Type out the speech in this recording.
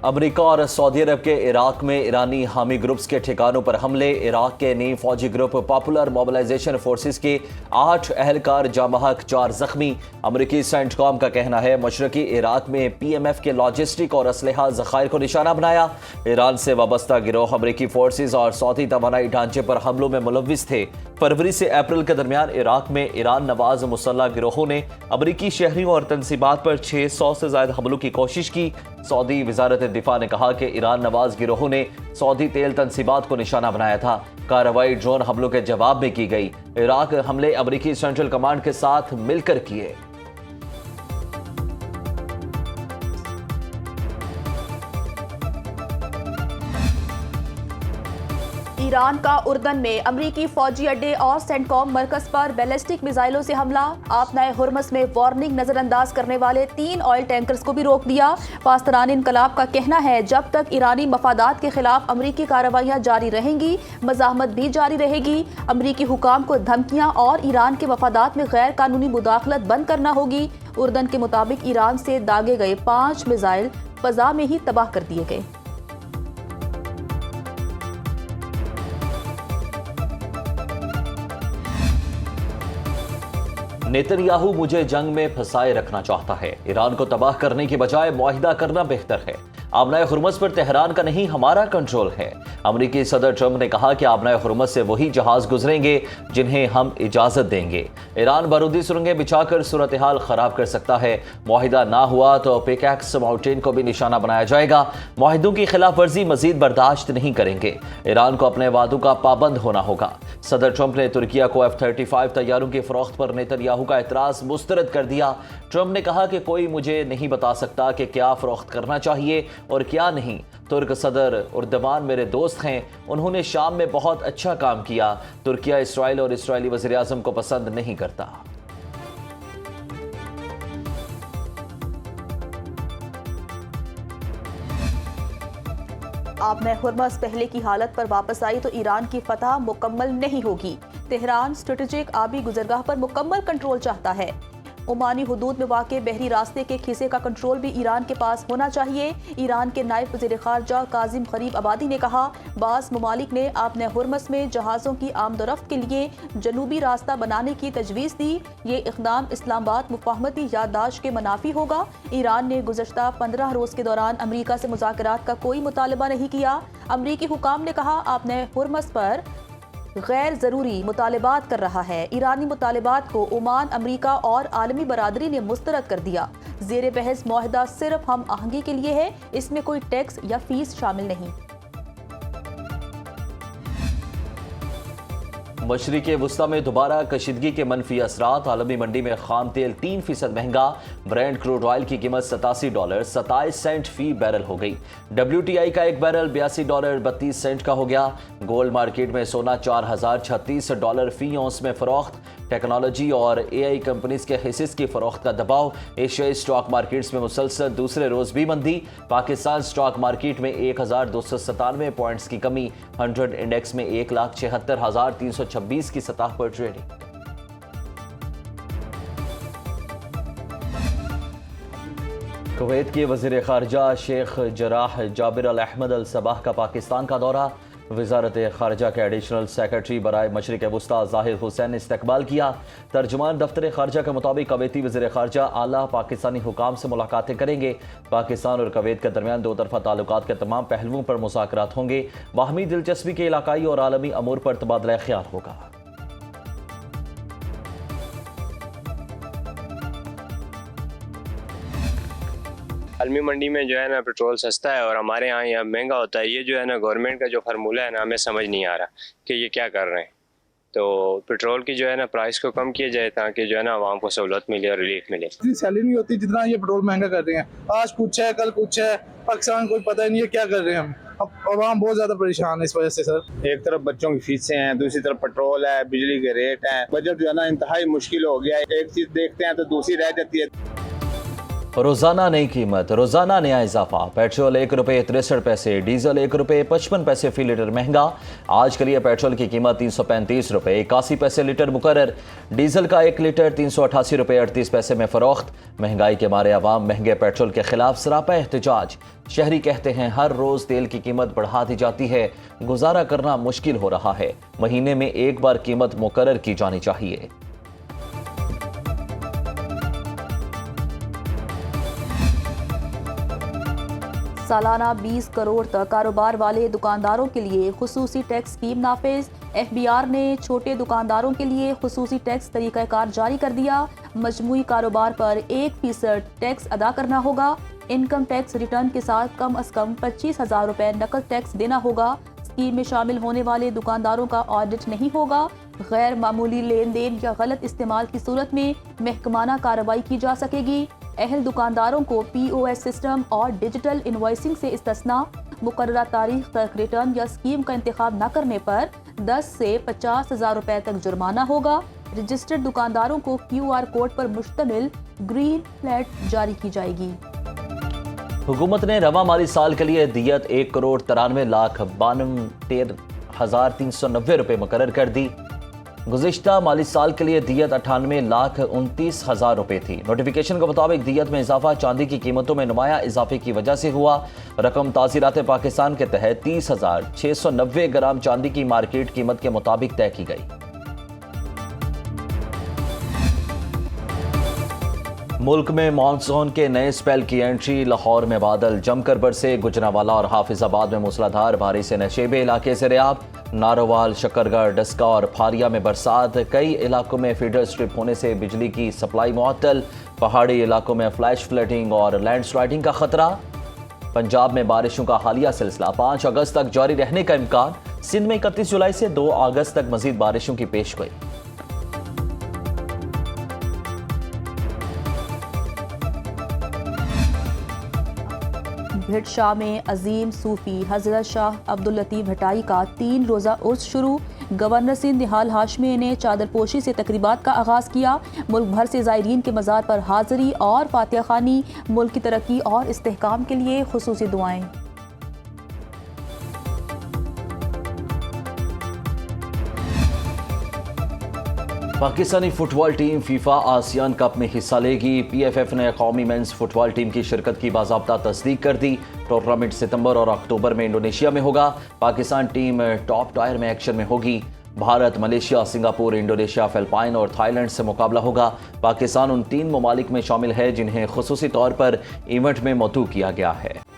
America और Saudi अरब के Iraq में ईरानी हामी ग्रुप्स के ठिकानों पर हमले। इराक के नीम फौजी ग्रुप पॉपुलर मोबिलाइजेशन फोर्सेस के 8 अहलकार जामहक 4 जख्मी। अमेरिकी सेंटकॉम का कहना है मशरकी इराक में PMF के लॉजिस्टिक और असलहा जखायर को निशाना बनाया। ईरान से वाबस्ता गिरोह अमेरिकी फोर्सेस और सऊदी तवानाई ढांचे पर हमलों में मुलव्विस थे। फरवरी से अप्रैल के दरमियान इराक में ईरान नवाज मुसल्लह गिरोहों ने अमेरिकी शहरियों और तंसीबात पर 600 से ज्यादा हमलों की कोशिश की। सऊदी वजारत दिफा ने कहा कि ईरान नवाज गिरोहों ने सऊदी तेल तंसीबात को निशाना बनाया था। कार्रवाई ड्रोन हमलों के जवाब में की गई। इराक हमले अमेरिकी सेंट्रल कमांड के साथ मिलकर किए। ईरान का उर्दन में अमरीकी फौजी अड्डे और सेंटकॉम मरकज पर बैलिस्टिक मिसाइलों से हमला। आपना हुर्मस में वार्निंग नजरअंदाज करने वाले 3 ऑयल टैंकर्स को भी रोक दिया। पास्तरान इनकलाब का कहना है जब तक ईरानी मफादात के खिलाफ अमरीकी कार्रवाइयां जारी रहेंगी, मज़ाहमत भी जारी रहेगी। अमरीकी हुकाम को धमकियां और ईरान के मफादात में गैर कानूनी मुदाखलत बंद करना होगी। उर्दन के मुताबिक ईरान से दागे गए 5 मिसाइल फजा में ही तबाह कर दिए गए। नेतन्याहू मुझे जंग में फंसाए रखना चाहता है। ईरान को तबाह करने की बजाय मुआहिदा करना बेहतर है। आबनाए हुर्मस पर तेहरान का नहीं हमारा कंट्रोल है। अमेरिकी सदर ट्रंप ने कहा कि आबनाए हुर्मस से वही जहाज गुजरेंगे जिन्हें हम इजाजत देंगे। ईरान बारूदी सुरंगें बिछाकर सूरत हाल खराब कर सकता है। मुआहिदा ना हुआ तो पिकैक्स माउंटेन को भी निशाना बनाया जाएगा। मुआहिदों की खिलाफ वर्जी मजीद बर्दाश्त नहीं करेंगे। ईरान को अपने वादों का पाबंद होना होगा। सदर ट्रंप ने तुर्किया को F-35 तैयारों की फरोख्त पर नेतन्याहू का एतराज मुस्तरद कर दिया। ट्रंप ने कहा कि कोई मुझे नहीं बता सकता कि क्या फरोख्त करना चाहिए और क्या नहीं। तुर्क सदर उर्दवान मेरे दोस्त हैं, उन्होंने शाम में बहुत अच्छा काम किया। तुर्किया इसराइल और इसराइली वज़ीर आज़म को पसंद नहीं करता। आपने हुर्मस पहले की हालत पर वापस आई तो ईरान की फतह मुकम्मल नहीं होगी। तेहरान स्ट्रेटेजिक आबी गुजरगाह पर मुकम्मल कंट्रोल चाहता है। ओमानी हुदूद में वाक़े बहरी रास्ते के खिसे का कंट्रोल भी ईरान के पास होना चाहिए। ईरान के नायब वज़ीर ख़ारजा काजिम गरीब आबादी ने कहा बास ममालिक ने आपने हुर्मस में जहाज़ों की आमदोरफ्त के लिए जनूबी रास्ता बनाने की तजवीज़ दी। ये इक़दाम इस्लामाबाद मुफाहमती याददाश्त के मनाफी होगा। ईरान ने गुज़श्ता 15 रोज़ के दौरान अमरीका से मुज़ाकरात का कोई मुतालबा नहीं किया। अमरीकी हुकाम ने कहा आपने हुर्मस पर गैर ज़रूरी मुतालबात कर रहा है। ईरानी मुतालबात को ओमान, अमरीका और आलमी बरादरी ने मुस्तरद कर दिया। ज़ेर बहस मुआहिदा सिर्फ हम आहंगी के लिए है, इसमें कोई टैक्स या फीस शामिल नहीं। मशरिक़ वुस्ता में दोबारा कशीदगी के मनफी असरात। आलमी मंडी में खाम तेल 3% महंगा। ब्रेंट क्रूड ऑयल की कीमत $87 27 सेंट फी बैरल हो गई। WTI का एक बैरल $82 32 सेंट का हो गया। गोल्ड मार्केट में सोना $4036 फी औंस में फरोख्त। टेक्नोलॉजी और AI कंपनीज के हिस्सेस की फरोख्त का दबाव। एशियाई स्टॉक मार्केट्स में मुसलसल दूसरे रोज भी मंदी। पाकिस्तान स्टॉक मार्केट में 1297 पॉइंट्स की कमी। 100 इंडेक्स में 1,76,326 की सतह पर ट्रेडिंग। कुवैत के वज़ीर ख़ारजा शेख जराह जाबिर अल अहमद अल सबाह का पाकिस्तान का दौरा। वज़ारत ख़ारजा के एडिशनल सेक्रेटरी बराए मशरिक़ वुस्ता ज़ाहिर हुसैन ने इस्तकबाल किया। तर्जुमान दफ्तर ख़ारजा के मुताबिक कवैती वज़ीर ख़ारजा आला पाकिस्तानी हुकाम से मुलाकातें करेंगे। पाकिस्तान और कवैत के दरमियान 2 तरफ़ा ताल्लुकात के तमाम पहलुओं पर मुज़ाकरात होंगे। बाहमी दिलचस्पी के इलाकाई और आलमी अमूर पर तबादला ख्याल होगा। आलमी मंडी में जो है ना पेट्रोल सस्ता है और हमारे यहाँ महंगा होता है। ये जो है ना गवर्नमेंट का जो फार्मूला है ना हमें समझ नहीं आ रहा कि ये क्या कर रहे हैं। तो पेट्रोल की जो है ना प्राइस को कम किया जाए ताकि जो है ना आवाम को सहूलत मिले और रिलीफ मिले। इतनी सैलरी नहीं होती जितना ये पेट्रोल महंगा कर रहे हैं। आज कुछ है कल कुछ है, पाकिस्तान कोई पता ही नहीं है क्या कर रहे हैं हम। अब आवाम बहुत ज्यादा परेशान है इस वजह से सर। एक तरफ बच्चों की फीसें हैं, दूसरी तरफ पेट्रोल है, बिजली के रेट हैं। बजट जो है ना इंतहाई मुश्किल हो गया है। एक चीज देखते हैं तो दूसरी रह जाती है। रोजाना नई कीमत, रोजाना नया इजाफा। पेट्रोल 1 रुपये 63 पैसे, डीजल 1 रुपये 55 पैसे फी लीटर महंगा। आज के लिए पेट्रोल की कीमत 335 रुपये 81 पैसे लीटर मुकर्रर। डीजल का 1 लीटर 388 रुपये 38 पैसे में फरोख्त। महंगाई के मारे आवाम महंगे पेट्रोल के खिलाफ सरापा एहतजाज। शहरी कहते हैं हर रोज तेल की कीमत बढ़ा दी जाती है, गुजारा करना मुश्किल हो रहा है। महीने में एक बार कीमत मुकर्रर की जानी चाहिए। सालाना 20 करोड़ तक कारोबार वाले दुकानदारों के लिए खुसूसी टैक्स स्कीम नाफिज। FBR ने छोटे दुकानदारों के लिए खुसूसी टैक्स तरीक़ाकार जारी कर दिया। मजमूई कारोबार पर 1% टैक्स अदा करना होगा। इनकम टैक्स रिटर्न के साथ कम अज कम 25,000 रुपये नकद टैक्स देना होगा। स्कीम में शामिल होने वाले दुकानदारों का ऑडिट नहीं होगा। गैर मामूली लेन देन या गलत इस्तेमाल की सूरत में महकमाना कार्रवाई की जा सकेगी। अहल दुकानदारों को POS सिस्टम और डिजिटल इनवॉइसिंग से इस्तिस्ना। मुकर्ररा तारीख तक रिटर्न या स्कीम का इंतखाब न करने पर 10 से 50,000 रुपये तक जुर्माना होगा। रजिस्टर्ड दुकानदारों को QR कोड पर मुश्तमिल ग्रीन फ्लैट जारी की जाएगी। हुकूमत ने रवा माली साल के लिए दियत 1 करोड़ 93,92,390 रुपये मुकर्रर कर दी। गुज़िश्ता माली साल के लिए दियत 98,29,000 रुपये थी। नोटिफिकेशन के मुताबिक दियत में इजाफा चांदी की कीमतों में नुमाया इजाफे की वजह से हुआ। रकम ताज़ीरात पाकिस्तान के तहत 30,690 ग्राम चांदी की मार्केट कीमत के मुताबिक तय की गई। मुल्क में मानसून के नए स्पेल की एंट्री। लाहौर में बादल जमकर बरसे। गुजरांवाला और हाफिजाबाद में मूसलाधार बारिश से नशेबे इलाके से रेयाब। नारोवाल, शकरगढ़, डस्का और फारिया में बरसात। कई इलाकों में फीडर स्ट्रिप होने से बिजली की सप्लाई मुअत्तल। पहाड़ी इलाकों में फ्लैश फ्लडिंग और लैंडस्लाइडिंग का खतरा। पंजाब में बारिशों का हालिया सिलसिला 5 अगस्त तक जारी रहने का इम्कान। सिंध में 31 जुलाई से 2 अगस्त तक मजीद बारिशों की पेशगोई। भिट शाह में अजीम सूफी हजरत शाह अब्दुल लतीफ भटाई का 3 रोज़ा उर्स शुरू। गवर्नर सिंध निहाल हाशमी ने चादरपोशी से तकरीबात का आगाज़ किया। मुल्क भर से ज़ायरीन के मज़ार पर हाज़री और फातिहा ख़ानी। मुल्क की तरक्की और इस्तेहकाम के लिए खुसूसी दुआएं। Pakistani football team FIFA ASEAN cup में हिस्सा लेगी। PFF ने कौमी मेंस फुटबॉल टीम की शिरकत की बाज़ाब्ता तस्दीक कर दी। टूर्नामेंट सितंबर और अक्टूबर में इंडोनेशिया में होगा। पाकिस्तान टीम टॉप टायर में एक्शन में होगी। Bharat, Malaysia, Singapore, Indonesia, Philippine और थाईलैंड से मुकाबला होगा। पाकिस्तान उन 3 ममालिक में शामिल है जिन्हें खुसूसी तौर पर इवेंट में मदऊ किया गया है।